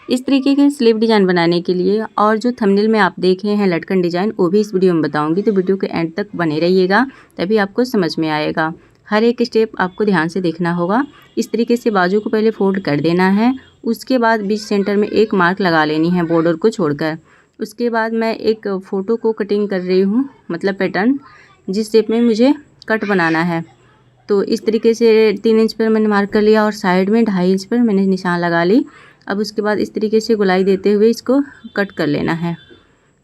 इस तरीके के स्लीव डिज़ाइन बनाने के लिए और जो थंबनेल में आप देखे हैं लटकन डिज़ाइन, वो भी इस वीडियो में बताऊंगी, तो वीडियो के एंड तक बने रहिएगा, तभी आपको समझ में आएगा। हर एक स्टेप आपको ध्यान से देखना होगा। इस तरीके से बाजू को पहले फोल्ड कर देना है, उसके बाद बीच सेंटर में एक मार्क लगा लेनी है बॉर्डर को छोड़कर। उसके बाद मैं एक फ़ोटो को कटिंग कर रही हूँ, मतलब पैटर्न जिस शेप में मुझे कट बनाना है। तो इस तरीके से 3 इंच पर मैंने मार्क कर लिया और साइड में 2.5 इंच पर मैंने निशान लगा ली। अब उसके बाद इस तरीके से गोलाई देते हुए इसको कट कर लेना है।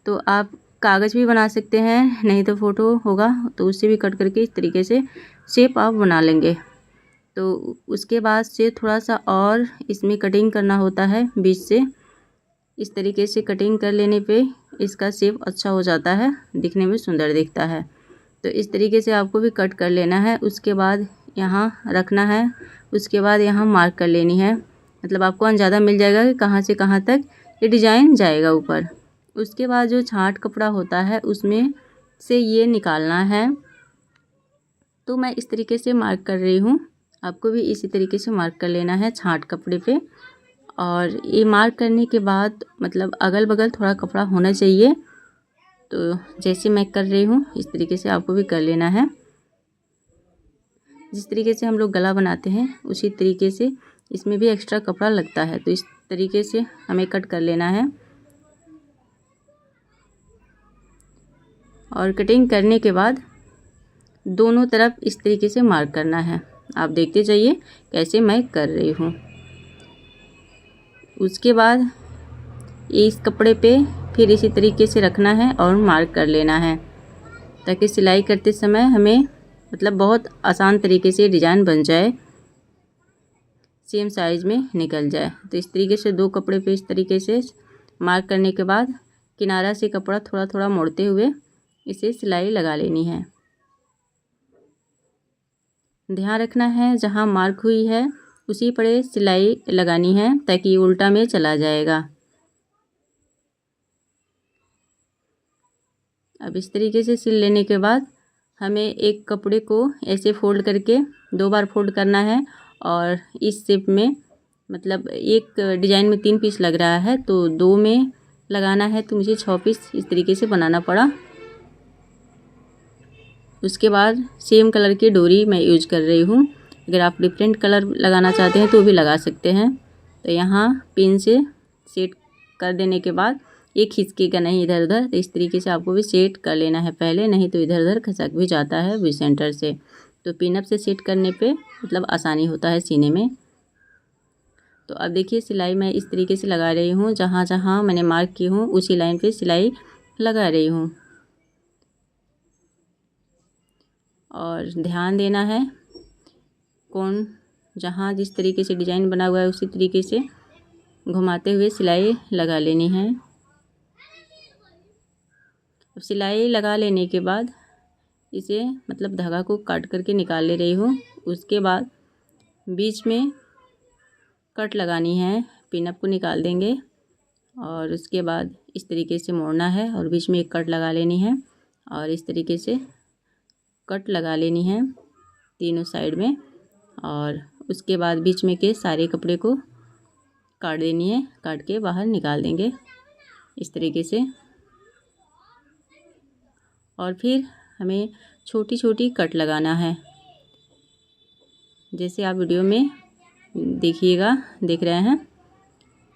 तो आप कागज़ भी बना सकते हैं, नहीं तो फ़ोटो होगा तो उससे भी कट करके इस तरीके से शेप आप बना लेंगे। तो उसके बाद से थोड़ा सा और इसमें कटिंग करना होता है बीच से। इस तरीके से कटिंग कर लेने पे इसका शेप अच्छा हो जाता है, दिखने में सुंदर दिखता है। तो इस तरीके से आपको भी कट कर लेना है। उसके बाद यहाँ रखना है, उसके बाद यहाँ मार्क कर लेनी है, मतलब आपको अंदाज़ा मिल जाएगा कि कहाँ से कहाँ तक ये डिज़ाइन जाएगा ऊपर। उसके बाद जो छांट कपड़ा होता है उसमें से ये निकालना है। तो मैं इस तरीके से मार्क कर रही हूँ, आपको भी इसी तरीके से मार्क कर लेना है छांट कपड़े पे। और ये मार्क करने के बाद मतलब अगल बगल थोड़ा कपड़ा होना चाहिए। तो जैसे मैं कर रही हूँ इस तरीके से आपको भी कर लेना है। जिस तरीके से हम लोग गला बनाते हैं उसी तरीके से इसमें भी एक्स्ट्रा कपड़ा लगता है, तो इस तरीके से हमें कट कर लेना है। और कटिंग करने के बाद दोनों तरफ इस तरीके से मार्क करना है। आप देखते जाइए कैसे मैं कर रही हूँ। उसके बाद इस कपड़े पे फिर इसी तरीके से रखना है और मार्क कर लेना है, ताकि सिलाई करते समय हमें मतलब बहुत आसान तरीके से डिज़ाइन बन जाए, सेम साइज़ में निकल जाए। तो इस तरीके से दो कपड़े पे इस तरीके से मार्क करने के बाद किनारा से कपड़ा थोड़ा थोड़ा मोड़ते हुए इसे सिलाई लगा लेनी है। ध्यान रखना है जहाँ मार्क हुई है उसी पर सिलाई लगानी है, ताकि उल्टा में चला जाएगा। अब इस तरीके से सिल लेने के बाद हमें एक कपड़े को ऐसे फोल्ड करके 2 बार फोल्ड करना है। और इस शेप में मतलब एक डिज़ाइन में 3 पीस लग रहा है, तो 2 में लगाना है, तो मुझे 6 पीस इस तरीके से बनाना पड़ा। उसके बाद सेम कलर की डोरी मैं यूज कर रही हूँ। अगर आप डिफरेंट कलर लगाना चाहते हैं तो भी लगा सकते हैं। तो यहाँ पिन से सेट कर देने के बाद ये खिसकेगा नहीं इधर उधर, तो इस तरीके से आपको भी सेट कर लेना है पहले, नहीं तो इधर उधर खसक भी जाता है वी सेंटर से। तो पिन अप से सेट करने पे मतलब आसानी होता है सीने में। तो अब देखिए सिलाई मैं इस तरीके से लगा रही हूँ, जहाँ जहाँ मैंने मार्क की हूँ उसी लाइन पे सिलाई लगा रही हूँ। और ध्यान देना है कौन जहाँ जिस तरीके से डिज़ाइन बना हुआ है उसी तरीके से घुमाते हुए सिलाई लगा लेनी है। अब सिलाई लगा लेने के बाद इसे मतलब धागा को काट करके निकाल ले रही हूँ। उसके बाद बीच में कट लगानी है, पिनअप को निकाल देंगे और उसके बाद इस तरीके से मोड़ना है और बीच में एक कट लगा लेनी है और इस तरीके से कट लगा लेनी है तीनों साइड में। और उसके बाद बीच में के सारे कपड़े को काट देनी है, काट के बाहर निकाल देंगे इस तरीके से। और फिर हमें छोटी छोटी कट लगाना है, जैसे आप वीडियो में देखिएगा, देख रहे हैं।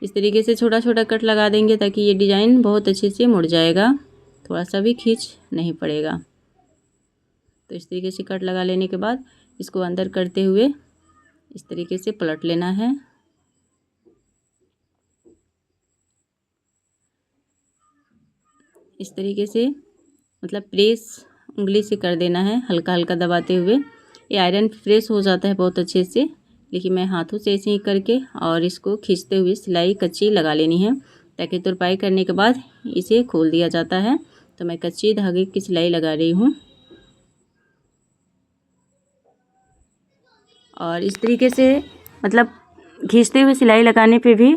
इस तरीके से छोटा छोटा कट लगा देंगे ताकि ये डिज़ाइन बहुत अच्छे से मुड़ जाएगा, थोड़ा सा भी खींच नहीं पड़ेगा। तो इस तरीके से कट लगा लेने के बाद इसको अंदर करते हुए इस तरीके से पलट लेना है। इस तरीके से मतलब प्रेस उंगली से कर देना है, हल्का हल्का दबाते हुए। ये आयरन प्रेस हो जाता है बहुत अच्छे से, लेकिन मैं हाथों से ऐसे ही करके और इसको खींचते हुए सिलाई कच्ची लगा लेनी है, ताकि तुरपाई करने के बाद इसे खोल दिया जाता है। तो मैं कच्ची धागे की सिलाई लगा रही हूँ। और इस तरीके से मतलब खींचते हुए सिलाई लगाने पे भी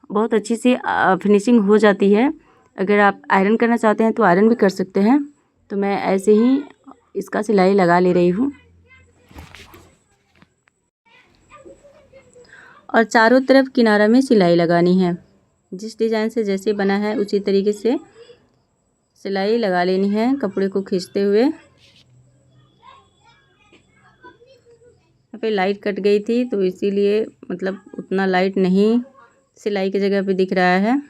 बहुत अच्छी सी फिनिशिंग हो जाती है। अगर आप आयरन करना चाहते हैं तो आयरन भी कर सकते हैं। तो मैं ऐसे ही इसका सिलाई लगा ले रही हूँ और चारों तरफ किनारा में सिलाई लगानी है। जिस डिज़ाइन से जैसे बना है उसी तरीके से सिलाई लगा लेनी है कपड़े को खींचते हुए। यहाँ पे लाइट कट गई थी तो इसीलिए मतलब उतना लाइट नहीं सिलाई की जगह पे दिख रहा है।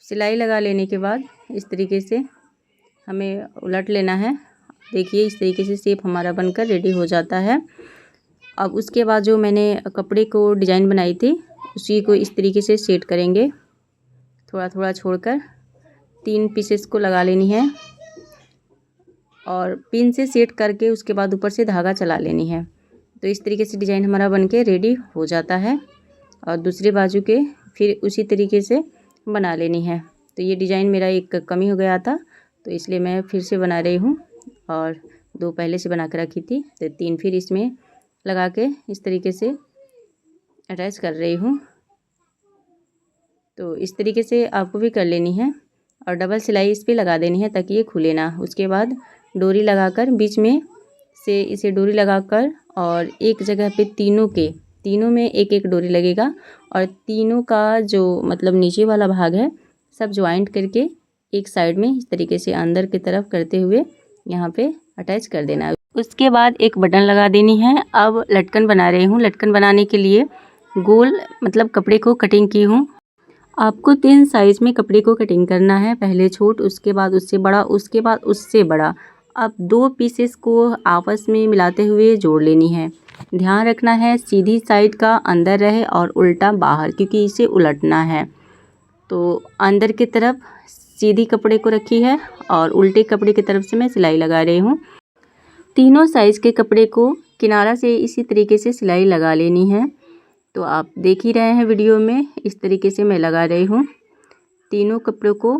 सिलाई लगा लेने के बाद इस तरीके से हमें उलट लेना है। देखिए इस तरीके से शेप हमारा बनकर रेडी हो जाता है। अब उसके बाद जो मैंने कपड़े को डिज़ाइन बनाई थी उसी को इस तरीके से सेट करेंगे, थोड़ा थोड़ा छोड़कर 3 पीसेस को लगा लेनी है और पिन से सेट करके उसके बाद ऊपर से धागा चला लेनी है। तो इस तरीके से डिज़ाइन हमारा बनके रेडी हो जाता है और दूसरे बाजू के फिर उसी तरीके से बना लेनी है। तो ये डिज़ाइन मेरा एक कमी हो गया था तो इसलिए मैं फिर से बना रही हूँ और 2 पहले से बना कर रखी थी तो 3 फिर इसमें लगा के इस तरीके से अटैच कर रही हूँ। तो इस तरीके से आपको भी कर लेनी है और डबल सिलाई इस पर लगा देनी है ताकि ये खुले ना। उसके बाद डोरी लगाकर बीच में से इसे डोरी लगाकर और एक जगह पे तीनों में एक एक डोरी लगेगा और तीनों का जो मतलब नीचे वाला भाग है सब ज्वाइंट करके एक साइड में इस तरीके से अंदर की तरफ करते हुए यहाँ पे अटैच कर देना है। उसके बाद एक बटन लगा देनी है। अब लटकन बना रही हूँ। लटकन बनाने के लिए गोल मतलब कपड़े को कटिंग की हूँ। आपको 3 साइज़ में कपड़े को कटिंग करना है, पहले छोट, उसके बाद उससे बड़ा, उसके बाद उससे बड़ा। अब 2 पीसेस को आपस में मिलाते हुए जोड़ लेनी है। ध्यान रखना है सीधी साइड का अंदर रहे और उल्टा बाहर, क्योंकि इसे उलटना है। तो अंदर की तरफ सीधी कपड़े को रखी है और उल्टे कपड़े की तरफ से मैं सिलाई लगा रही हूँ। तीनों साइज़ के कपड़े को किनारा से इसी तरीके से सिलाई लगा लेनी है। तो आप देख ही रहे हैं वीडियो में, इस तरीके से मैं लगा रही हूँ। तीनों कपड़ों को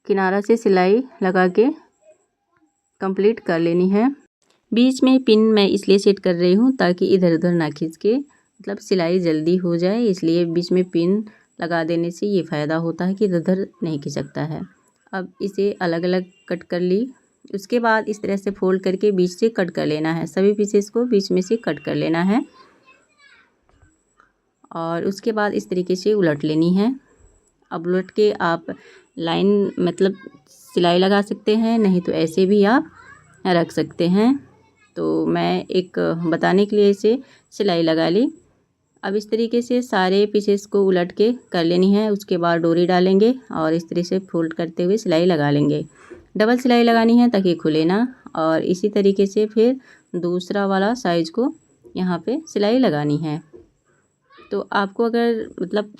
किनारा से सिलाई लगा के कंप्लीट कर लेनी है। बीच में पिन मैं इसलिए सेट कर रही हूँ ताकि इधर उधर ना खींच के मतलब सिलाई जल्दी हो जाए, इसलिए बीच में पिन लगा देने से ये फ़ायदा होता है कि इधर उधर नहीं खिसकता है। अब इसे अलग अलग कट कर ली। उसके बाद इस तरह से फोल्ड करके बीच से कट कर लेना है। सभी पीसेस को बीच में से कट कर लेना है और उसके बाद इस तरीके से उलट लेनी है। अब उलट के आप लाइन मतलब सिलाई लगा सकते हैं, नहीं तो ऐसे भी आप रख सकते हैं। तो मैं एक बताने के लिए इसे सिलाई लगा ली। अब इस तरीके से सारे पीसेस को उलट के कर लेनी है। उसके बाद डोरी डालेंगे और इस तरीके से फोल्ड करते हुए सिलाई लगा लेंगे। डबल सिलाई लगानी है ताकि खुले ना, और इसी तरीके से फिर दूसरा वाला साइज को यहाँ पे सिलाई लगानी है। तो आपको अगर मतलब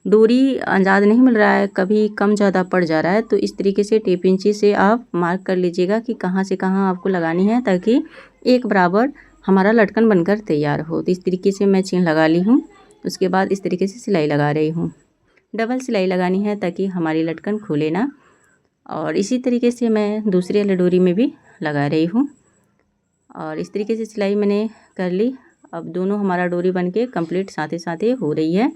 डोरी अंदाज़ नहीं मिल रहा है, कभी कम ज़्यादा पड़ जा रहा है, तो इस तरीके से टेप इंची से आप मार्क कर लीजिएगा कि कहाँ से कहाँ आपको लगानी है ताकि एक बराबर हमारा लटकन बनकर तैयार हो। तो इस तरीके से मैं चेन लगा ली हूँ। उसके बाद इस तरीके से सिलाई लगा रही हूँ। डबल सिलाई लगानी है ताकि हमारी लटकन खुले ना, और इसी तरीके से मैं दूसरी वाली डोरी में भी लगा रही हूँ और इस तरीके से सिलाई मैंने कर ली। अब दोनों हमारा डोरी बनके कंप्लीट साथ ही हो रही है।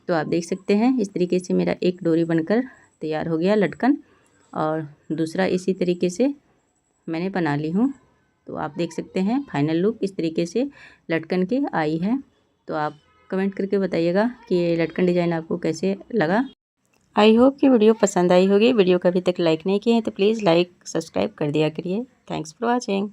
तो आप देख सकते हैं इस तरीके से मेरा एक डोरी बनकर तैयार हो गया लटकन, और दूसरा इसी तरीके से मैंने बना ली हूँ। तो आप देख सकते हैं फाइनल लुक इस तरीके से लटकन की आई है। तो आप कमेंट करके बताइएगा कि ये लटकन डिज़ाइन आपको कैसे लगा। आई होप कि वीडियो पसंद आई होगी। वीडियो को अभी तक लाइक नहीं किए हैं तो प्लीज़ लाइक सब्सक्राइब कर दिया करिए। Thanks for watching.